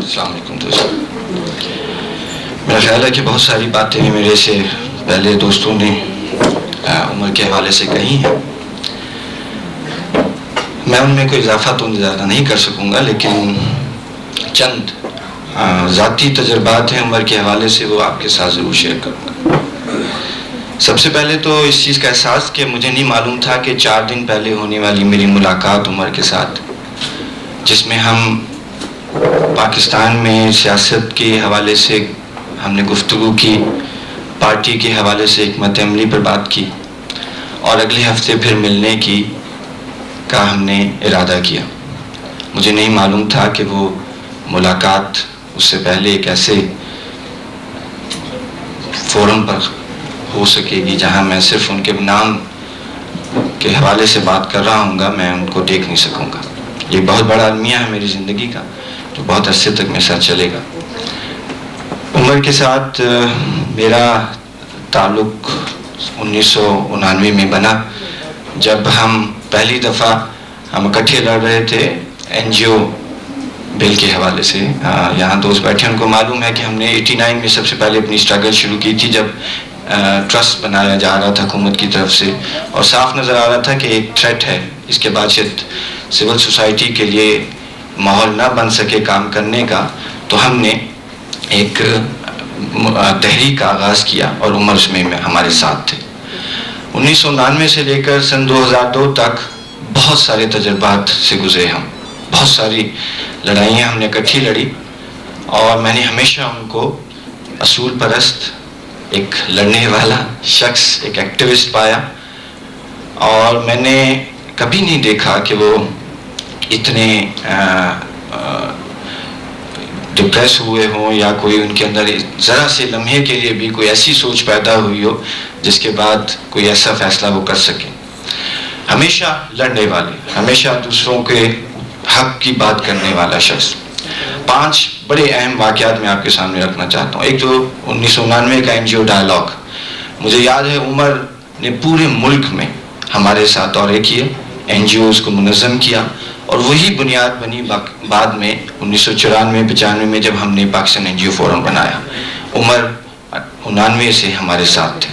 السلام علیکم دوستوں. میرا خیال ہے کہ بہت ساری باتیں میرے سے پہلے دوستوں نے عمر کے حوالے سے کہی ہیں. میں ان میں کوئی اضافہ تو زیادہ نہیں کر سکوں گا، لیکن چند ذاتی تجربات ہیں عمر کے حوالے سے، وہ آپ کے ساتھ ضرور شیئر کروں گا. سب سے پہلے تو اس چیز کا احساس کہ مجھے نہیں معلوم تھا کہ 4 دن پہلے ہونے والی میری ملاقات عمر کے ساتھ، جس میں ہم پاکستان میں سیاست کے حوالے سے ہم نے گفتگو کی، پارٹی کے حوالے سے حکمت عملی پر بات کی، اور اگلے ہفتے پھر ملنے کا ہم نے ارادہ کیا. مجھے نہیں معلوم تھا کہ وہ ملاقات اس سے پہلے ایک ایسے فورم پر ہو سکے گی جہاں میں صرف ان کے نام کے حوالے سے بات کر رہا ہوں گا، میں ان کو دیکھ نہیں سکوں گا. یہ بہت بڑا المیہ ہے میری زندگی کا، جو بہت عرصے تک میرے ساتھ چلے گا. عمر کے ساتھ میرا تعلق 1999 میں بنا، جب ہم پہلی دفعہ ہم اکٹھے لڑ رہے تھے NGO بل کے حوالے سے. یہاں دوست بیٹھے ان کو معلوم ہے کہ ہم نے 89 میں سب سے پہلے اپنی اسٹرگل شروع کی تھی، جب ٹرسٹ بنایا جا رہا تھا حکومت کی طرف سے، اور صاف نظر آ رہا تھا کہ ایک تھریٹ ہے. اس کے بعد شاید سول سوسائٹی کے لیے ماحول نہ بن سکے کام کرنے کا، تو ہم نے ایک تحریک کا آغاز کیا، اور عمر اس میں ہمارے ساتھ تھے. 1999 سے لے کر سن 2002 تک بہت سارے تجربات سے گزرے ہم، بہت ساری لڑائیاں ہم نے اکٹھی لڑی، اور میں نے ہمیشہ ان کو اصول پرست، ایک لڑنے والا شخص، ایک ایکٹیوسٹ پایا. اور میں نے کبھی نہیں دیکھا کہ وہ اتنے ڈپریس ہوئے ہوں، یا کوئی ان کے اندر ذرا سے لمحے کے لیے بھی کوئی ایسی سوچ پیدا ہوئی ہو جس کے بعد کوئی ایسا فیصلہ وہ کر سکے. ہمیشہ لڑنے والے، ہمیشہ دوسروں کے حق کی بات کرنے والا شخص. 5 بڑے اہم واقعات میں آپ کے سامنے رکھنا چاہتا ہوں. ایک تو 1999 کا NGO ڈائلاگ. مجھے یاد ہے عمر نے پورے ملک میں ہمارے ساتھ دورے کیے، NGOs کو منظم کیا، اور وہی بنیاد بنی بعد میں 1994-95 میں جب ہم نے پاکستان NGO فورم بنایا. عمر 99 سے ہمارے ساتھ تھے.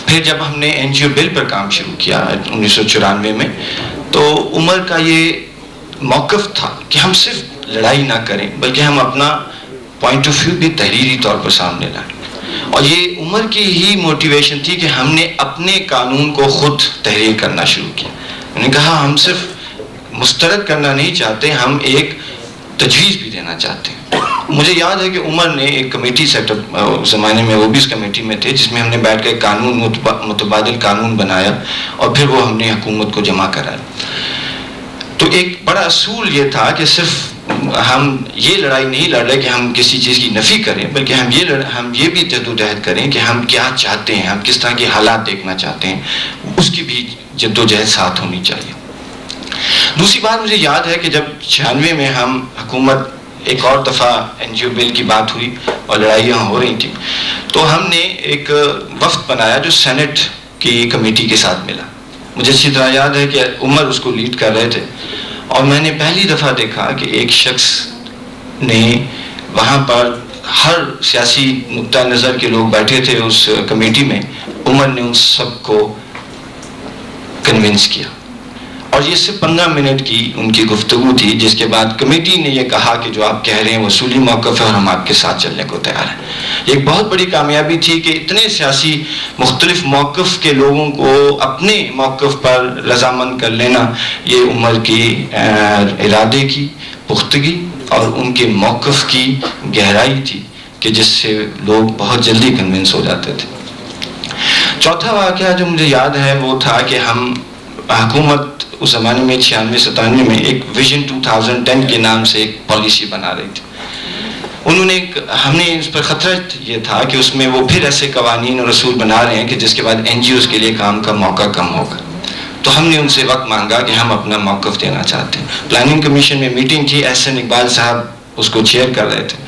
پھر جب ہم نے NGO بل پر کام شروع کیا 1994 میں، تو عمر کا یہ موقف تھا کہ ہم صرف لڑائی نہ کریں، بلکہ ہم اپنا پوائنٹ آف ویو بھی تحریری طور پر سامنے لائیں. اور یہ عمر کی ہی موٹیویشن تھی کہ ہم نے اپنے قانون کو خود تحریر کرنا شروع کیا. میں نے کہا ہم صرف مسترد کرنا نہیں چاہتے، ہم ایک تجویز بھی دینا چاہتے ہیں. مجھے یاد ہے کہ عمر نے ایک کمیٹی سیٹ اپ، اس زمانے میں وہ بھی اس کمیٹی میں تھے، جس میں ہم نے بیٹھ کے قانون متبادل قانون بنایا، اور پھر وہ ہم نے حکومت کو جمع کرایا. تو ایک بڑا اصول یہ تھا کہ صرف ہم یہ لڑائی نہیں لڑ رہے کہ ہم کسی چیز کی نفی کریں، بلکہ ہم یہ بھی جدوجہد کریں کہ ہم کیا چاہتے ہیں، ہم کس طرح کے حالات دیکھنا چاہتے ہیں، اس کی بھی جدوجہد ساتھ ہونی چاہیے. دوسری بات مجھے یاد ہے کہ جب 96 میں ہم حکومت ایک اور دفعہ NGO بل کی بات ہوئی اور لڑائیاں ہو رہی تھیں، تو ہم نے ایک وفد بنایا جو سینٹ کی کمیٹی کے ساتھ ملا. مجھے اچھی طرح یاد ہے کہ عمر اس کو لیڈ کر رہے تھے، اور میں نے پہلی دفعہ دیکھا کہ ایک شخص نے وہاں پر، ہر سیاسی نقطہ نظر کے لوگ بیٹھے تھے اس کمیٹی میں، عمر نے ان سب کو کنونس کیا. اور یہ صرف 15 منٹ کی ان کی گفتگو تھی، جس کے بعد کمیٹی نے یہ کہا کہ جو آپ کہہ رہے ہیں وہ اصولی موقف ہے، اور ہم آپ کے ساتھ چلنے کو تیار ہیں. یہ ایک بہت بڑی کامیابی تھی کہ اتنے سیاسی مختلف موقف کے لوگوں کو اپنے موقف پر رضامند کر لینا، یہ عمر کی ارادے کی پختگی اور ان کے موقف کی گہرائی تھی کہ جس سے لوگ بہت جلدی کنونس ہو جاتے تھے. چوتھا واقعہ جو مجھے یاد ہے وہ تھا کہ ہم حکومت اس زمانے میں 96-97 میں ایک ویژن 2010 کے نام سے ایک پالیسی بنا رہی تھی. ہم نے اس پر خطرہ یہ تھا کہ اس میں وہ پھر ایسے قوانین اور اصول بنا رہے ہیں کہ جس کے بعد NGOs کے لیے کام کا موقع کم ہوگا. تو ہم نے ان سے وقت مانگا کہ ہم اپنا موقف دینا چاہتے ہیں. پلاننگ کمیشن میں میٹنگ تھی، احسن اقبال صاحب اس کو چیئر کر رہے تھے.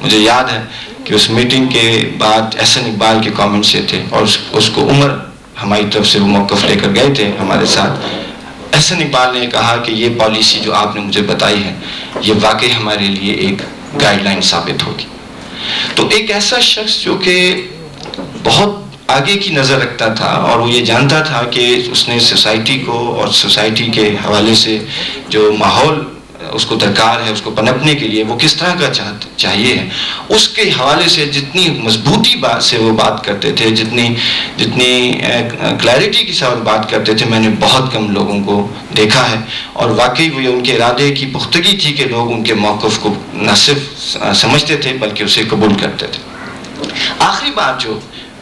مجھے یاد ہے کہ اس میٹنگ کے بعد احسن اقبال کے کامنٹس یہ تھے، اور اس کو عمر ہماری طرف سے وہ موقف لے کر گئے تھے ہمارے ساتھ. احسن اقبال نے کہا کہ یہ پالیسی جو آپ نے مجھے بتائی ہے یہ واقعی ہمارے لیے ایک گائیڈ لائن ثابت ہوگی. تو ایک ایسا شخص جو کہ بہت آگے کی نظر رکھتا تھا اور وہ یہ جانتا تھا کہ اس نے سوسائٹی کو اور سوسائٹی کے حوالے سے جو ماحول اس کو درکار ہے اس کو پنپنے کے لیے وہ کس طرح کا چاہیے ہے، اس کے حوالے سے جتنی مضبوطی بات سے وہ بات کرتے تھے، جتنی کلیئرٹی کے ساتھ بات کرتے تھے، میں نے بہت کم لوگوں کو دیکھا ہے. اور واقعی وہ ان کے ارادے کی پختگی تھی کہ لوگ ان کے موقف کو نہ صرف سمجھتے تھے بلکہ اسے قبول کرتے تھے. آخری بات جو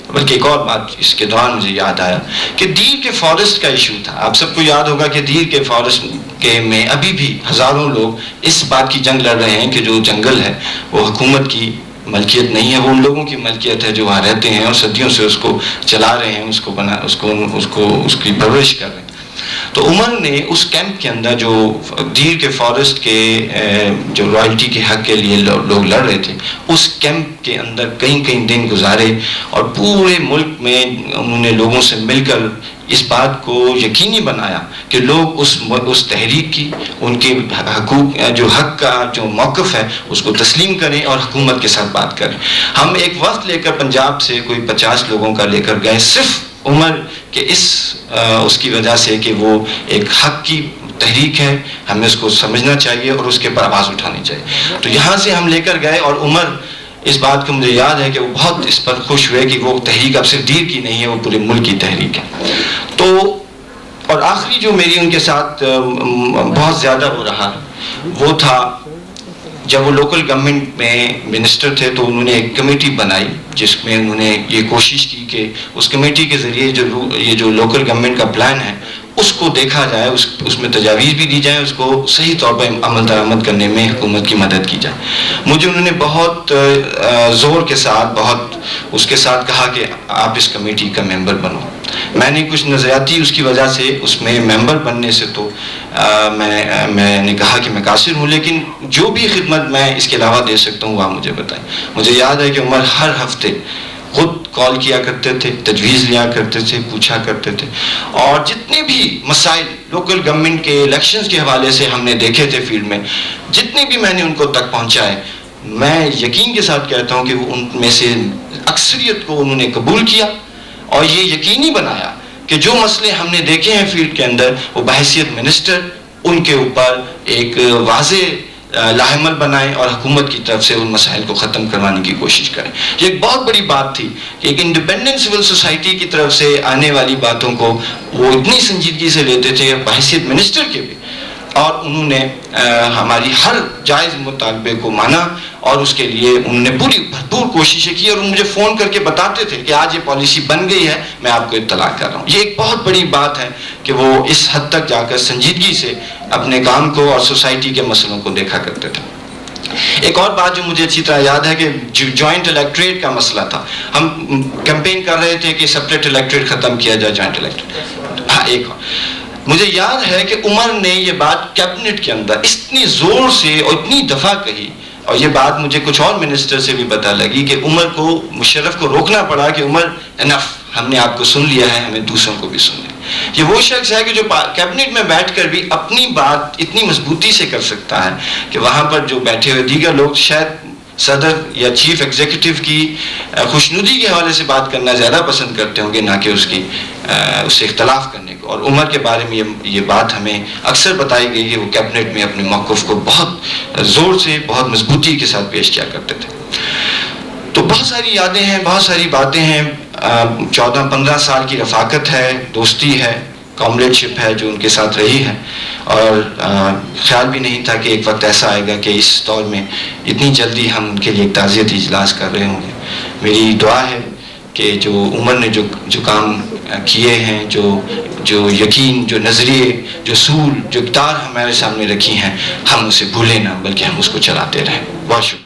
بلکہ ایک اور بات اس کے دوران مجھے یاد آیا کہ دیر کے فارسٹ کا ایشو تھا. آپ سب کو یاد ہوگا کہ دیر کے فارسٹ کے میں ابھی بھی ہزاروں لوگ اس بات کی جنگ لڑ رہے ہیں کہ جو جنگل ہے وہ حکومت کی ملکیت نہیں ہے، وہ ان لوگوں کی ملکیت ہے جو وہاں رہتے ہیں اور صدیوں سے اس کو چلا رہے ہیں، اس کی پرورش کر رہے ہیں. تو عمر نے اس کیمپ کے اندر جو دیر کے فارسٹ کے جو رائلٹی کے حق کے لیے لوگ لڑ رہے تھے، اس کیمپ کے اندر کئی دن گزارے اور پورے ملک میں انہوں نے لوگوں سے مل کر اس بات کو یقینی بنایا کہ لوگ اس تحریک کی ان کے حقوق جو حق کا جو موقف ہے اس کو تسلیم کریں اور حکومت کے ساتھ بات کریں. ہم ایک وقت لے کر پنجاب سے کوئی 50 لوگوں کا لے کر گئے صرف عمر کے اس کی وجہ سے کہ وہ ایک حق کی تحریک ہے، ہمیں اس کو سمجھنا چاہیے اور اس کے پر آواز اٹھانی چاہیے. تو یہاں سے ہم لے کر گئے اور عمر اس بات کو مجھے یاد ہے کہ وہ بہت اس پر خوش ہوئے کہ وہ تحریک اب صرف دیر کی نہیں ہے، وہ پورے ملک کی تحریک ہے. تو اور آخری جو میری ان کے ساتھ بہت زیادہ ہو رہا وہ تھا جب وہ لوکل گورنمنٹ میں منسٹر تھے تو انہوں نے ایک کمیٹی بنائی جس میں انہوں نے یہ کوشش کی کہ اس کمیٹی کے ذریعے یہ جو لوکل گورنمنٹ کا پلان ہے اس کو دیکھا جائے، اس میں تجاویز بھی دی جائیں، اس کو صحیح طور پر عمل درآمد کرنے میں حکومت کی مدد کی جائے. مجھے انہوں نے بہت زور کے ساتھ بہت اس کے ساتھ کہا کہ آپ اس کمیٹی کا ممبر بنو. میں نے کچھ نظریاتی اس کی وجہ سے اس میں ممبر بننے سے تو میں نے کہا کہ میں قاصر ہوں، لیکن جو بھی خدمت میں اس کے علاوہ دے سکتا ہوں وہ آپ مجھے بتائیں. مجھے یاد ہے کہ عمر ہر ہفتے خود کال کیا کرتے تھے، تجویز لیا کرتے تھے، پوچھا کرتے تھے، اور جتنے بھی مسائل لوکل گورنمنٹ کے الیکشنز کے حوالے سے ہم نے دیکھے تھے فیلڈ میں، جتنے بھی میں نے ان کو تک پہنچائے، میں یقین کے ساتھ کہتا ہوں کہ وہ ان میں سے اکثریت کو انہوں نے قبول کیا اور یہ یقینی بنایا کہ جو مسئلے ہم نے دیکھے ہیں فیلڈ کے اندر وہ بحیثیت منسٹر ان کے اوپر ایک واضح لاحمل بنائیں اور حکومت کی طرف سے ان مسائل کو ختم کروانے کی کوشش کریں. یہ ایک بہت بڑی بات تھی کہ ایک انڈیپینڈنٹ سول سوسائٹی کی طرف سے آنے والی باتوں کو وہ اتنی سنجیدگی سے لیتے تھے بحیثیت منسٹر کے بھی، اور انہوں نے ہماری ہر جائز مطالبے کو مانا اور اس کے لیے انہوں نے پوری بھرپور کوششیں کی اور مجھے فون کر کے بتاتے تھے کہ آج یہ پالیسی بن گئی ہے، میں آپ کو اطلاع کر رہا ہوں. یہ ایک بہت بڑی بات ہے کہ وہ اس حد تک جا کر سنجیدگی سے اپنے کام کو اور سوسائٹی کے مسئلوں کو دیکھا کرتے تھے. ایک اور بات جو مجھے اچھی طرح یاد ہے کہ جوائنٹ الیکٹریٹ کا مسئلہ تھا. ہم کیمپین کر رہے تھے کہ سپریٹ الیکٹریٹ ختم کیا جائے، جوائنٹ الیکٹریٹ. ہاں، ایک مجھے یاد ہے کہ عمر نے یہ بات کیبنٹ کے اندر اتنی زور سے اور اتنی دفعہ کہی، اور یہ بات مجھے کچھ اور منسٹر سے بھی پتہ لگی کہ عمر کو مشرف کو روکنا پڑا کہ عمر انف، ہم نے آپ کو سن لیا ہے، ہمیں دوسروں کو بھی سن لیا. یہ وہ شخص ہے کہ جو کیبنٹ میں بیٹھ کر بھی اپنی بات اتنی مضبوطی سے کر سکتا ہے کہ وہاں پر جو بیٹھے ہوئے دیگر لوگ شاید صدر یا چیف ایگزیکٹو کی خوشنودی کے حوالے سے بات کرنا زیادہ پسند کرتے ہوں گے نہ کہ اس سے اختلاف کرنے کو. اور عمر کے بارے میں یہ بات ہمیں اکثر بتائی گئی کہ وہ کیبنٹ میں اپنے موقف کو بہت زور سے بہت مضبوطی کے ساتھ پیش کیا کرتے تھے. تو بہت ساری یادیں ہیں، بہت ساری باتیں ہیں. 14-15 سال کی رفاقت ہے، دوستی ہے، کامریڈ شپ ہے جو ان کے ساتھ رہی ہے، اور خیال بھی نہیں تھا کہ ایک وقت ایسا آئے گا کہ اس دور میں اتنی جلدی ہم ان کے لیے ایک تعزیتی اجلاس کر رہے ہوں گے. میری دعا ہے کہ جو عمر نے جو کام کیے ہیں، جو یقین، جو نظریے، جو اصول، جو اقدار ہمارے سامنے رکھی ہیں، ہم اسے بھولیں نہ بلکہ ہم اس کو چلاتے رہیں. بہت شکریہ.